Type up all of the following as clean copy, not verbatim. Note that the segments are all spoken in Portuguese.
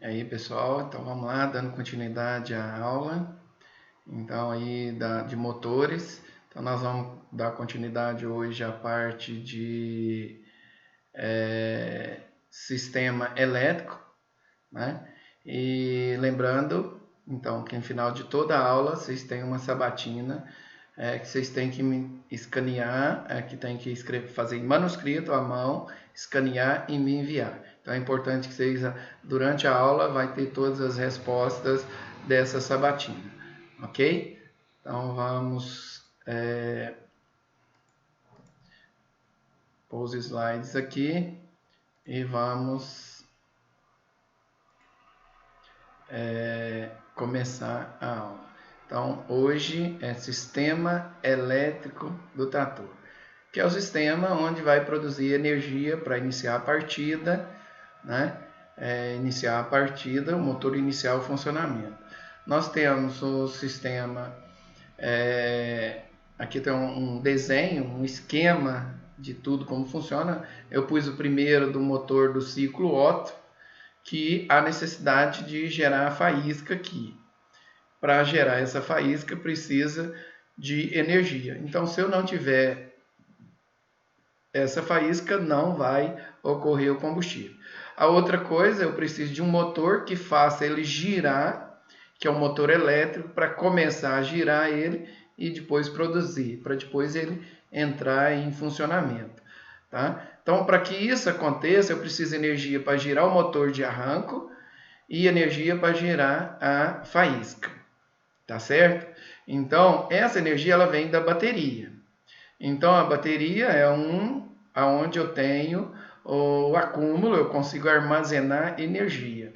E aí, pessoal, então vamos lá, dando continuidade à aula, então aí de motores. Então nós vamos dar continuidade hoje à parte de sistema elétrico, né? E lembrando, então, que no final de toda a aula vocês têm uma sabatina que vocês têm que escanear, que tem que fazer em manuscrito à mão, escanear e me enviar. Então é importante que vocês, durante a aula, vai ter todas as respostas dessa sabatina, ok? Então vamos pôr os slides aqui e vamos começar a aula. Então hoje é sistema elétrico do trator, que é o sistema onde vai produzir energia para iniciar a partida, né? Iniciar a partida, o motor iniciar o funcionamento. Nós temos o sistema, aqui tem um desenho, um esquema de tudo como funciona. Eu pus o primeiro do motor do ciclo Otto, que há necessidade de gerar a faísca aqui. Para gerar essa faísca precisa de energia. Então, se eu não tiver essa faísca, não vai ocorrer o combustível. A outra coisa, eu preciso de um motor que faça ele girar, que é um motor elétrico, para começar a girar ele e depois produzir, para depois ele entrar em funcionamento. Tá? Então, para que isso aconteça, eu preciso de energia para girar o motor de arranco e energia para girar a faísca. Tá certo? Então, essa energia ela vem da bateria. Então, a bateria é onde eu tenho o acúmulo, eu consigo armazenar energia.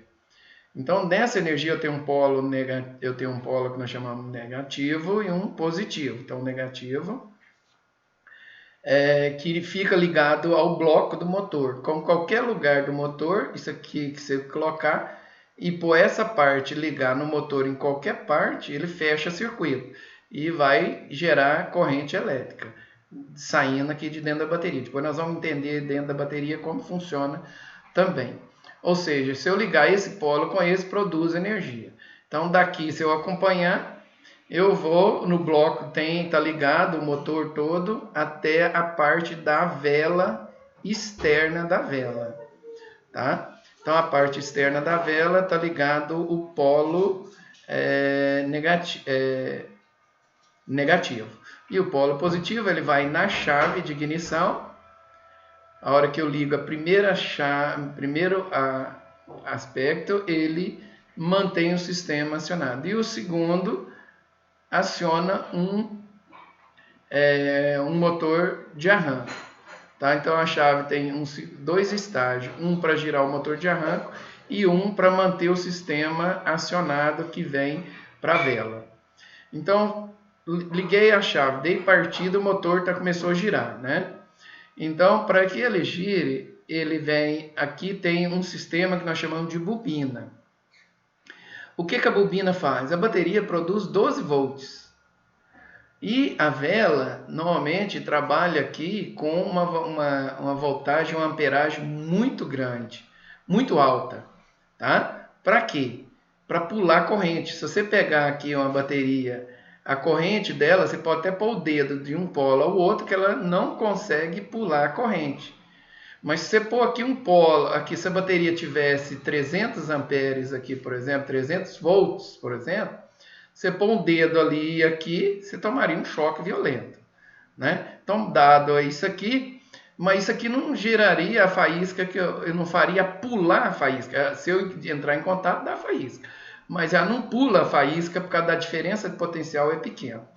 Então, dessa energia eu tenho um polo que nós chamamos negativo e um positivo. Então, o negativo que fica ligado ao bloco do motor. Com qualquer lugar do motor, isso aqui que você colocar e por essa parte ligar no motor em qualquer parte, ele fecha circuito e vai gerar corrente elétrica saindo aqui de dentro da bateria. Depois nós vamos entender dentro da bateria como funciona também. Ou seja, se eu ligar esse polo com esse, produz energia. Então daqui, se eu acompanhar, eu vou no bloco, está ligado o motor todo até a parte da vela externa da vela, tá? Então a parte externa da vela está ligado o polo negativo. E o polo positivo ele vai na chave de ignição. A hora que eu ligo a primeira chave, primeiro aspecto, ele mantém o sistema acionado. E o segundo aciona um motor de arranco. Tá? Então a chave tem dois estágios, um para girar o motor de arranco e um para manter o sistema acionado que vem para a vela. Então liguei a chave, dei partida, o motor começou a girar, né? Então, para que ele gire, ele vem, aqui tem um sistema que nós chamamos de bobina. O que a bobina faz? A bateria produz 12 volts. E a vela, normalmente, trabalha aqui com uma voltagem, uma amperagem muito grande, muito alta. Tá? Para quê? Para pular corrente. Se você pegar aqui uma bateria, a corrente dela, você pode até pôr o dedo de um polo ao outro, que ela não consegue pular a corrente. Mas se você pôr aqui um polo, aqui se a bateria tivesse 300 amperes aqui, por exemplo, 300 volts, por exemplo, você pôr um dedo ali e aqui, você tomaria um choque violento, né? Então, dado isso aqui, mas isso aqui não geraria a faísca, que eu não faria pular a faísca. Se eu entrar em contato, dá a faísca. Mas ela não pula a faísca por causa da diferença de potencial é pequena.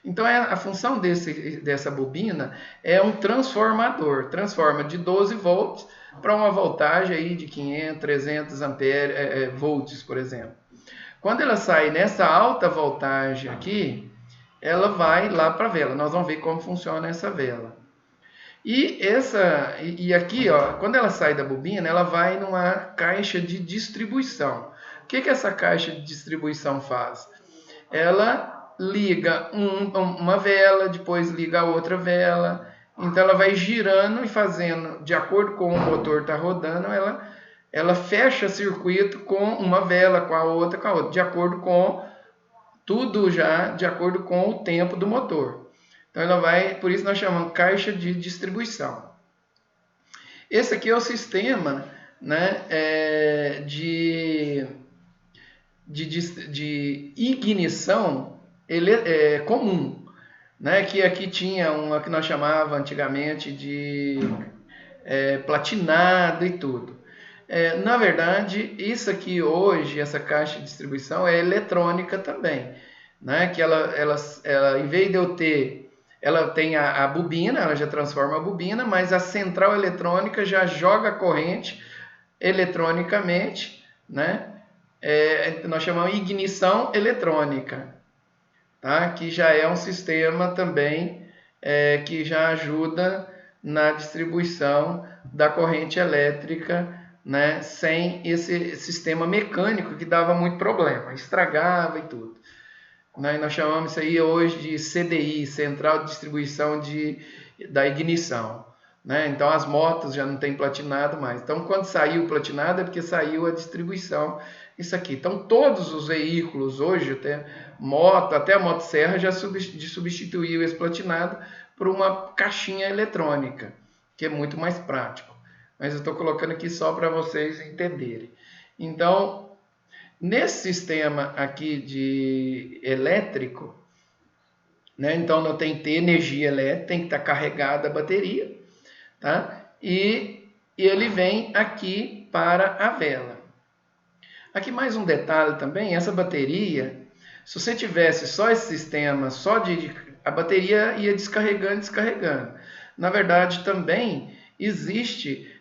Então, a função dessa bobina é um transformador. Transforma de 12 volts para uma voltagem aí de 500, 300 volts, por exemplo. Quando ela sai nessa alta voltagem aqui, ela vai lá para a vela. Nós vamos ver como funciona essa vela. E aqui, ó, quando ela sai da bobina, ela vai numa caixa de distribuição. O que essa caixa de distribuição faz? Ela liga uma vela, depois liga a outra vela. Então ela vai girando e fazendo, de acordo com o motor está rodando, ela fecha circuito com uma vela, com a outra, de acordo com tudo já, de acordo com o tempo do motor. Então ela vai, por isso nós chamamos caixa de distribuição. Esse aqui é o sistema, né, de ignição comum, né, que aqui tinha uma que nós chamava antigamente de platinado e tudo. Na verdade, isso aqui hoje, essa caixa de distribuição é eletrônica também, né? Que ela em vez de eu ter, ela tem a bobina, ela já transforma a bobina, mas a central eletrônica já joga a corrente eletronicamente, né? Nós chamamos de ignição eletrônica, tá? Que já é um sistema também que já ajuda na distribuição da corrente elétrica, né, sem esse sistema mecânico que dava muito problema, estragava e tudo. Né, e nós chamamos isso aí hoje de CDI, Central de Distribuição da Ignição. Né? Então as motos já não tem platinado mais. Então quando saiu o platinado é porque saiu a distribuição. Isso aqui. Então todos os veículos hoje, até a motosserra já substituiu esse platinado por uma caixinha eletrônica, que é muito mais prático. Mas eu estou colocando aqui só para vocês entenderem. Então, nesse sistema aqui de elétrico, né, então não tem que ter energia elétrica, tem que estar carregada a bateria, tá? E ele vem aqui para a vela. Aqui mais um detalhe também, essa bateria, se você tivesse só esse sistema, a bateria ia descarregando. Na verdade, também existe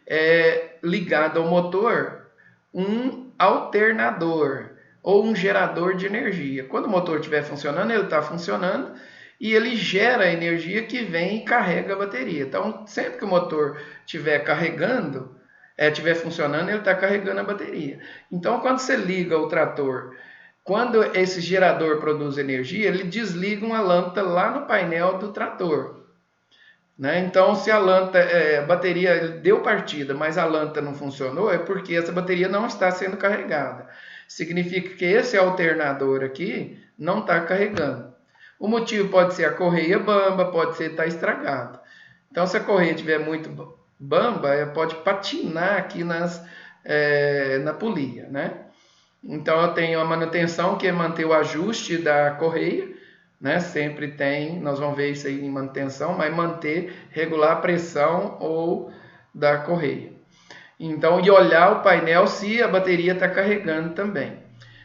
ligado ao motor um alternador ou um gerador de energia. Quando o motor estiver funcionando, ele está funcionando e ele gera energia que vem e carrega a bateria. Então, sempre que o motor estiver carregando, estiver funcionando, ele está carregando a bateria. Então, quando você liga o trator, quando esse gerador produz energia, ele desliga uma lâmpada lá no painel do trator. Né? Então, se a bateria deu partida, mas a lâmpada não funcionou, é porque essa bateria não está sendo carregada. Significa que esse alternador aqui não está carregando. O motivo pode ser a correia bamba, pode ser estar estragado. Então, se a correia estiver muito bamba, pode patinar aqui na polia. Né? Então, eu tenho a manutenção, que é manter o ajuste da correia. Né? Sempre tem, nós vamos ver isso aí em manutenção, mas regular a pressão ou da correia. Então, e olhar o painel se a bateria está carregando também.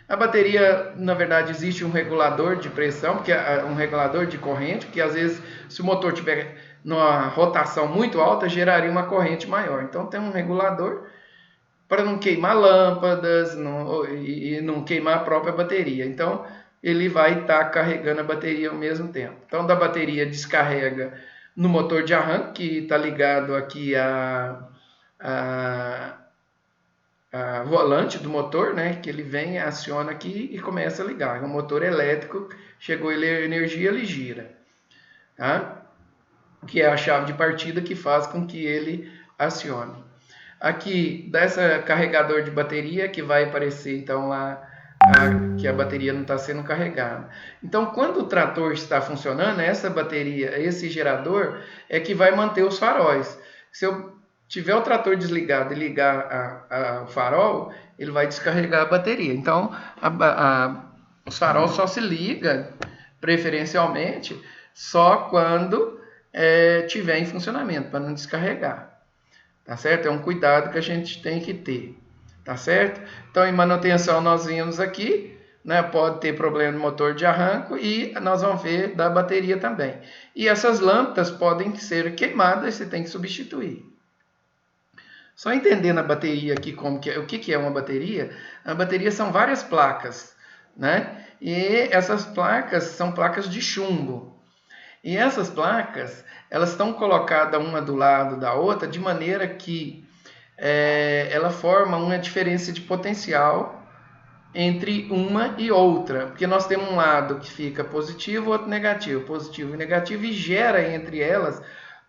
A bateria, na verdade, existe um regulador de pressão, porque um regulador de corrente, porque às vezes, se o motor tiver numa rotação muito alta, geraria uma corrente maior. Então, tem um regulador para não queimar lâmpadas e não queimar a própria bateria. Então, ele vai estar carregando a bateria ao mesmo tempo. Então, da bateria descarrega no motor de arranque, que está ligado aqui a volante do motor, né? Que ele vem, aciona aqui e começa a ligar. É um motor elétrico, chegou energia, ele gira. Tá? Que é a chave de partida que faz com que ele acione. Aqui, dessa carregador de bateria, que vai aparecer então lá, que a bateria não está sendo carregada. Então, quando o trator está funcionando, essa bateria, esse gerador, é que vai manter os faróis. Se eu tiver o trator desligado e ligar o farol, ele vai descarregar a bateria. Então, os faróis só se ligam, preferencialmente, só quando tiver em funcionamento, para não descarregar. Tá certo? É um cuidado que a gente tem que ter. Tá certo? Então, em manutenção, nós vimos aqui, né? Pode ter problema no motor de arranco e nós vamos ver da bateria também. E essas lâmpadas podem ser queimadas, você tem que substituir. Só entendendo a bateria aqui, o que é uma bateria, a bateria são várias placas, né? E essas placas são placas de chumbo. E essas placas, elas estão colocadas uma do lado da outra, de maneira que ela forma uma diferença de potencial entre uma e outra, porque nós temos um lado que fica positivo, outro negativo e negativo, e gera entre elas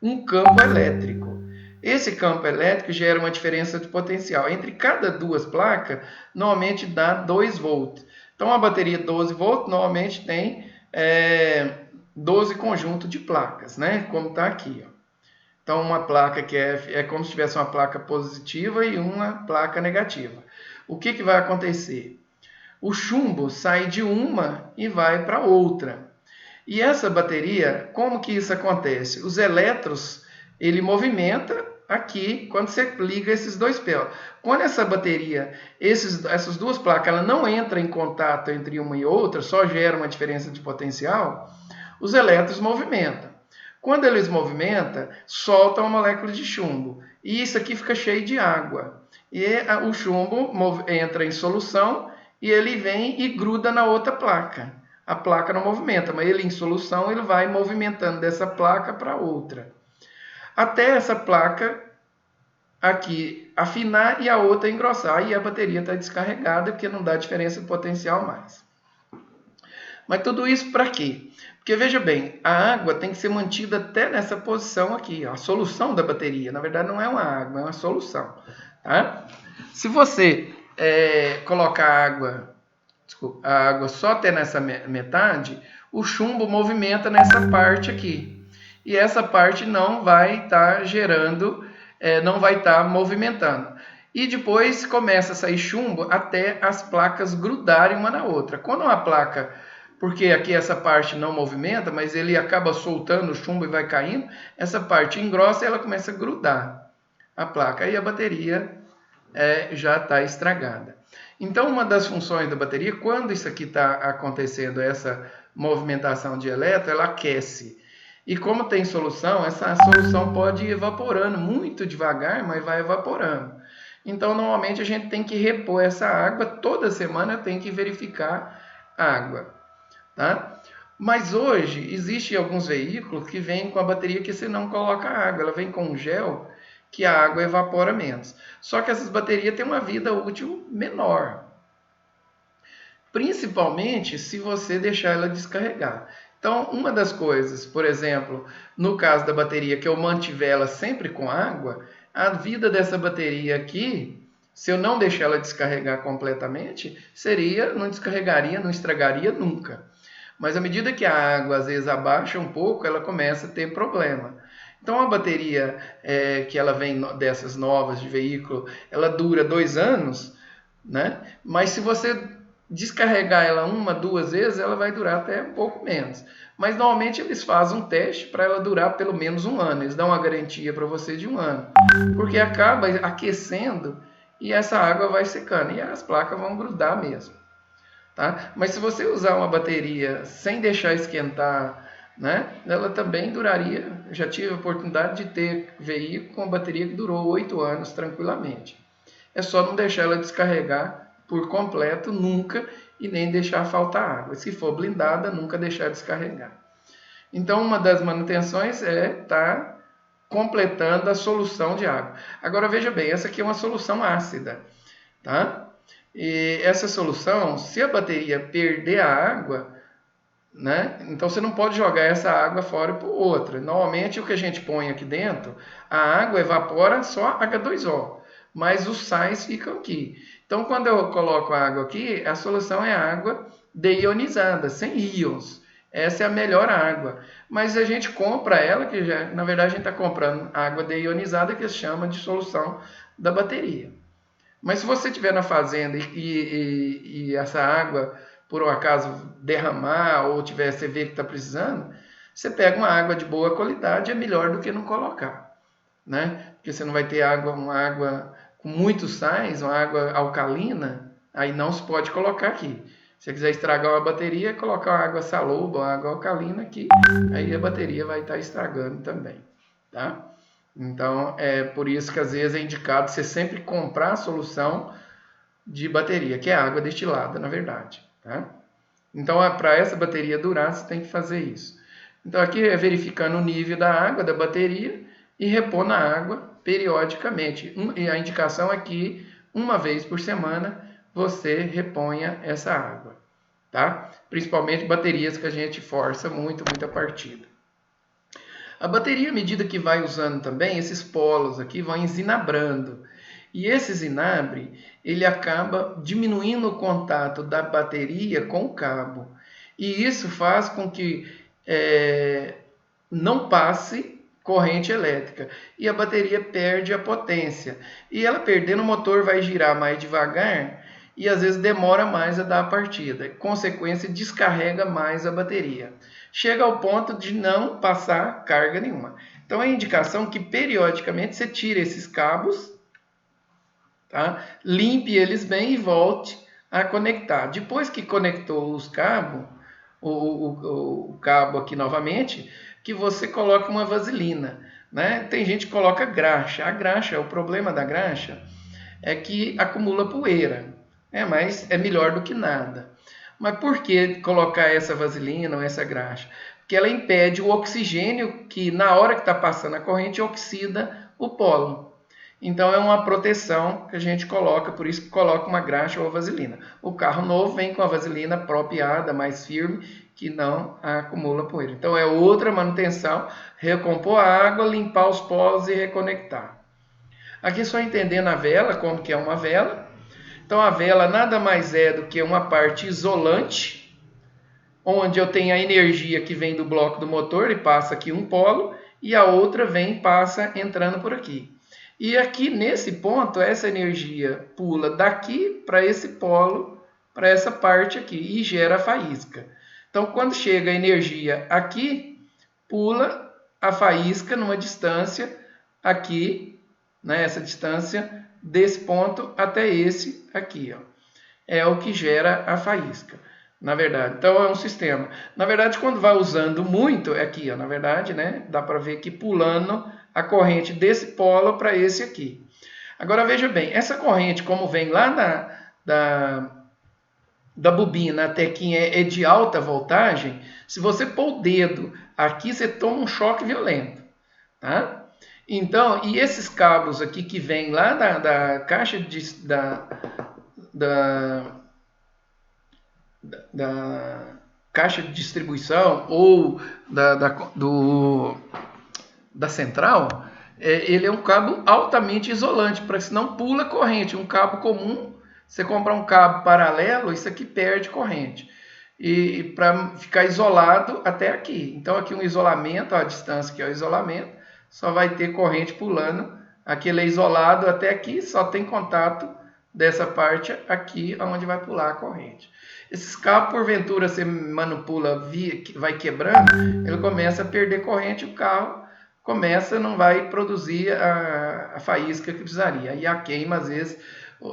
um campo elétrico. Esse campo elétrico gera uma diferença de potencial. Entre cada duas placas, normalmente dá 2 volts. Então, a bateria 12 volts normalmente tem 12 conjuntos de placas, né? Como está aqui. Ó. Então, uma placa que é como se tivesse uma placa positiva e uma placa negativa. O que vai acontecer? O chumbo sai de uma e vai para outra. E essa bateria, como que isso acontece? Os elétrons, ele movimenta aqui quando você liga esses dois pés. Quando essa bateria, essas duas placas, ela não entra em contato entre uma e outra, só gera uma diferença de potencial, os elétrons movimentam. Quando eles movimentam, soltam uma molécula de chumbo. E isso aqui fica cheio de água. E o chumbo entra em solução e ele vem e gruda na outra placa. A placa não movimenta, mas ele em solução ele vai movimentando dessa placa para outra. Até essa placa aqui afinar e a outra engrossar. E a bateria está descarregada porque não dá diferença de potencial mais. Mas tudo isso para quê? Porque veja bem, a água tem que ser mantida até nessa posição aqui, ó, a solução da bateria. Na verdade não é uma água, é uma solução. Tá? Se você colocar a água só até nessa metade, o chumbo movimenta nessa parte aqui. E essa parte não vai estar gerando, não vai estar movimentando. E depois começa a sair chumbo até as placas grudarem uma na outra. Quando uma placa, porque aqui essa parte não movimenta, mas ele acaba soltando o chumbo e vai caindo, essa parte engrossa e ela começa a grudar a placa. Aí a bateria já está estragada. Então, uma das funções da bateria, quando isso aqui está acontecendo, essa movimentação de elétron, ela aquece. E como tem solução, essa solução pode ir evaporando muito devagar, mas vai evaporando. Então, normalmente a gente tem que repor essa água, toda semana tem que verificar a água. Tá? Mas hoje, existem alguns veículos que vêm com a bateria que você não coloca água, ela vem com um gel que a água evapora menos. Só que essas baterias têm uma vida útil menor. Principalmente se você deixar ela descarregar. Então, uma das coisas, por exemplo, no caso da bateria, que eu mantiver ela sempre com água, a vida dessa bateria aqui, se eu não deixar ela descarregar completamente, não descarregaria, não estragaria nunca. Mas à medida que a água às vezes abaixa um pouco, ela começa a ter problema. Então, a bateria que ela vem dessas novas de veículo, ela dura 2 anos, né? Mas se você descarregar ela 1, 2 vezes, ela vai durar até um pouco menos. Mas normalmente eles fazem um teste para ela durar pelo menos 1 ano. Eles dão uma garantia para você de 1 ano. Porque acaba aquecendo e essa água vai secando. E as placas vão grudar mesmo. Tá? Mas se você usar uma bateria sem deixar esquentar, né, ela também duraria. Já tive a oportunidade de ter veículo com bateria que durou 8 anos tranquilamente. É só não deixar ela descarregar por completo nunca e nem deixar faltar água. Se for blindada, nunca deixar descarregar. Então, uma das manutenções é estar completando a solução de água. Agora, veja bem, essa aqui é uma solução ácida. Tá? E essa solução, se a bateria perder a água, né, então você não pode jogar essa água fora por outra. Normalmente o que a gente põe aqui dentro, a água evapora só H2O, mas os sais ficam aqui. Então quando eu coloco a água aqui, a solução é água deionizada, sem íons. Essa é a melhor água. Mas a gente compra ela, que já, na verdade a gente está comprando água deionizada, que se chama de solução da bateria. Mas se você estiver na fazenda e essa água, por um acaso, derramar ou você vê que está precisando, você pega uma água de boa qualidade, é melhor do que não colocar. Né? Porque você não vai ter uma água com muitos sais, uma água alcalina, aí não se pode colocar aqui. Se você quiser estragar uma bateria, colocar uma água saloba, uma água alcalina aqui, aí a bateria vai estar estragando também. Tá? Então, é por isso que às vezes é indicado você sempre comprar a solução de bateria, que é água destilada, na verdade. Tá? Então, para essa bateria durar, você tem que fazer isso. Então, aqui é verificando o nível da água da bateria e repor na água periodicamente. E a indicação é que 1 vez por semana você reponha essa água. Tá? Principalmente baterias que a gente força muito a partida. A bateria, à medida que vai usando também, esses polos aqui vão ensinabrando. E esse zinabre, ele acaba diminuindo o contato da bateria com o cabo. E isso faz com que não passe corrente elétrica. E a bateria perde a potência. E ela perdendo, o motor vai girar mais devagar e às vezes demora mais a dar a partida. Consequência, descarrega mais a bateria. Chega ao ponto de não passar carga nenhuma. Então é a indicação que periodicamente você tire esses cabos, tá? Limpe eles bem e volte a conectar. Depois que conectou os cabos, o cabo aqui novamente, que você coloca uma vaselina, né? Tem gente que coloca graxa. A graxa, o problema da graxa é que acumula poeira, mas é melhor do que nada. Mas por que colocar essa vaselina ou essa graxa? Porque ela impede o oxigênio que na hora que está passando a corrente oxida o polo. Então é uma proteção que a gente coloca, por isso que coloca uma graxa ou vaselina. O carro novo vem com a vaselina apropriada, mais firme, que não acumula poeira. Então é outra manutenção, recompor a água, limpar os polos e reconectar. Aqui só entendendo a vela, como que é uma vela. Então a vela nada mais é do que uma parte isolante, onde eu tenho a energia que vem do bloco do motor e passa aqui um polo, e a outra vem e passa entrando por aqui. E aqui nesse ponto, essa energia pula daqui para esse polo, para essa parte aqui, e gera a faísca. Então, quando chega a energia aqui, pula a faísca numa distância aqui, né, essa distância desse ponto até esse aqui. Ó. É o que gera a faísca, na verdade. Então, é um sistema. Na verdade, quando vai usando muito, é aqui, ó, na verdade, né, dá para ver aqui pulando a corrente desse polo para esse aqui. Agora veja bem, essa corrente, como vem lá da bobina até aqui é de alta voltagem, se você pôr o dedo aqui, você toma um choque violento. Tá? Então, e esses cabos aqui que vêm lá da caixa da caixa de distribuição ou da central, ele é um cabo altamente isolante, para que não pula corrente. Um cabo comum, você comprar um cabo paralelo, isso aqui perde corrente. E para ficar isolado até aqui. Então aqui um isolamento, a distância que é o isolamento, só vai ter corrente pulando. Aquele é isolado até aqui, só tem contato dessa parte aqui, onde vai pular a corrente. Esses cabos, porventura, você manipula, vai quebrando, ele começa a perder corrente, o carro não vai produzir a faísca que precisaria. E a queima, às vezes,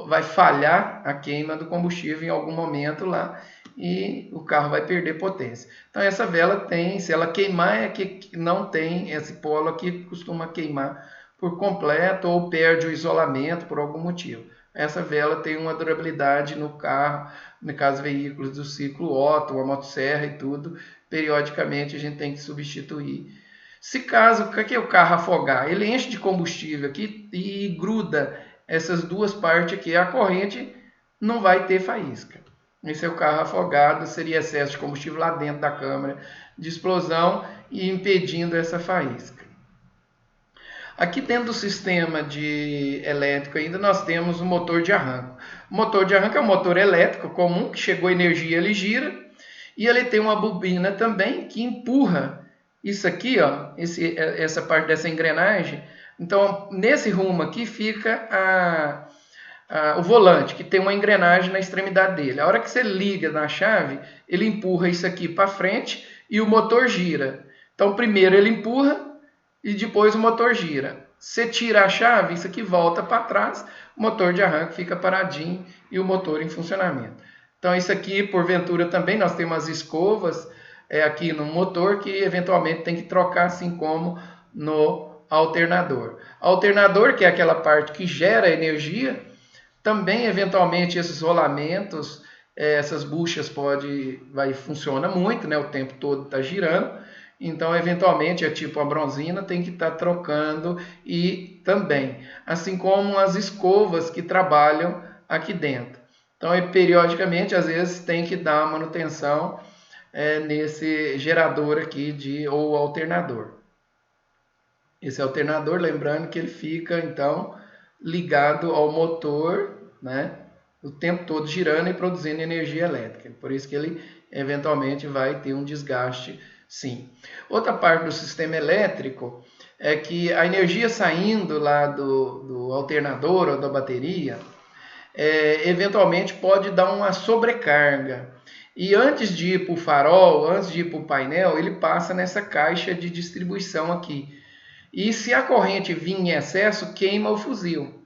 vai falhar a queima do combustível em algum momento lá e o carro vai perder potência. Então essa vela tem, se ela queimar, é que não tem esse polo aqui, costuma queimar por completo ou perde o isolamento por algum motivo. Essa vela tem uma durabilidade no carro, no caso veículos do ciclo Otto, a motosserra e tudo, periodicamente a gente tem que substituir. Se caso que o carro afogar, ele enche de combustível aqui e gruda essas duas partes aqui, a corrente não vai ter faísca. Esse é o carro afogado, seria excesso de combustível lá dentro da câmara de explosão e impedindo essa faísca. Aqui dentro do sistema elétrico ainda nós temos o motor de arranco. O motor de arranco é um motor elétrico comum, que chegou energia, ele gira, e ele tem uma bobina também que empurra isso aqui, ó, essa parte dessa engrenagem. Então, nesse rumo aqui fica o volante, que tem uma engrenagem na extremidade dele. A hora que você liga na chave, ele empurra isso aqui para frente e o motor gira. Então, primeiro ele empurra e depois o motor gira. Você tira a chave, isso aqui volta para trás, o motor de arranque fica paradinho e o motor em funcionamento. Então, isso aqui, porventura, também nós temos as escovas aqui no motor que eventualmente tem que trocar, assim como no alternador. Alternador, que é aquela parte que gera energia, também eventualmente esses rolamentos, essas buchas funciona muito, né? O tempo todo está girando. Então, eventualmente, é tipo a bronzina, tem que estar trocando e também, assim como as escovas que trabalham aqui dentro. Então, periodicamente, às vezes, tem que dar manutenção nesse gerador aqui ou alternador. Esse alternador, lembrando que ele fica, então, ligado ao motor, né, o tempo todo girando e produzindo energia elétrica. Por isso que ele, eventualmente, vai ter um desgaste, sim. Outra parte do sistema elétrico é que a energia saindo lá do alternador ou da bateria, eventualmente pode dar uma sobrecarga. E antes de ir para o farol, antes de ir para o painel, ele passa nessa caixa de distribuição aqui. E se a corrente vir em excesso, queima o fuzil.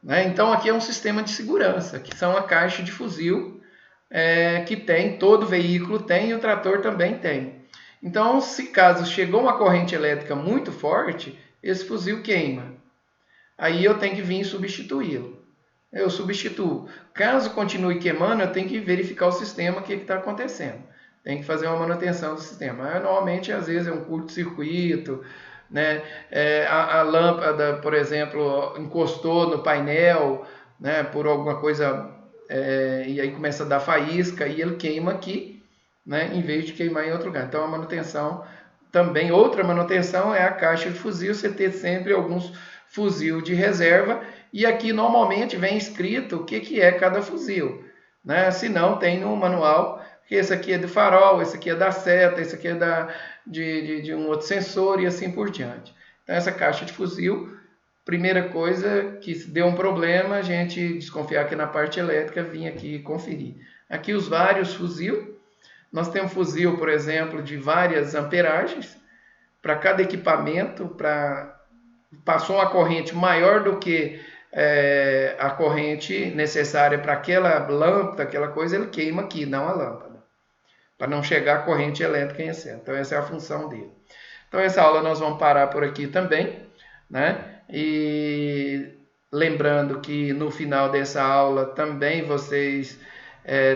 Né? Então aqui é um sistema de segurança, que são a caixa de fuzil que tem, todo veículo tem e o trator também tem. Então, se caso chegou uma corrente elétrica muito forte, esse fuzil queima. Aí eu tenho que vir substituí-lo. Eu substituo. Caso continue queimando, eu tenho que verificar o sistema, o que está acontecendo. Tem que fazer uma manutenção do sistema. Normalmente, às vezes, é um curto-circuito, né? A lâmpada, por exemplo, encostou no painel, né? Por alguma coisa, e aí começa a dar faísca e ele queima aqui, né? Em vez de queimar em outro lugar. Então, a manutenção também, outra manutenção é a caixa de fuzil, você ter sempre alguns fuzil de reserva, e aqui normalmente vem escrito o que é cada fuzil, né? Se não, tem no manual, que esse aqui é do farol, esse aqui é da seta, esse aqui é de um outro sensor e assim por diante. Então essa caixa de fuzil, primeira coisa que deu um problema, a gente desconfiar que na parte elétrica, vinha aqui conferir. Aqui os vários fuzil, nós temos fuzil, por exemplo, de várias amperagens, para cada equipamento, passou uma corrente maior do que a corrente necessária para aquela lâmpada, aquela coisa, ele queima aqui, não a lâmpada, para não chegar a corrente elétrica em excesso. Então essa é a função dele. Então essa aula nós vamos parar por aqui também, né? E lembrando que no final dessa aula também vocês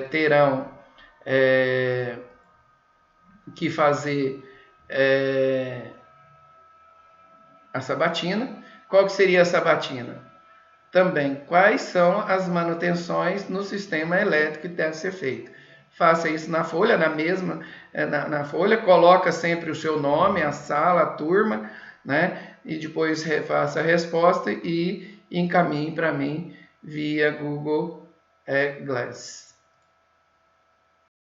terão que fazer a sabatina. Qual que seria a sabatina? Também, quais são as manutenções no sistema elétrico que deve ser feito? Faça isso na folha, na folha, coloca sempre o seu nome, a sala, a turma, né? E depois faça a resposta e encaminhe para mim via Google Glass.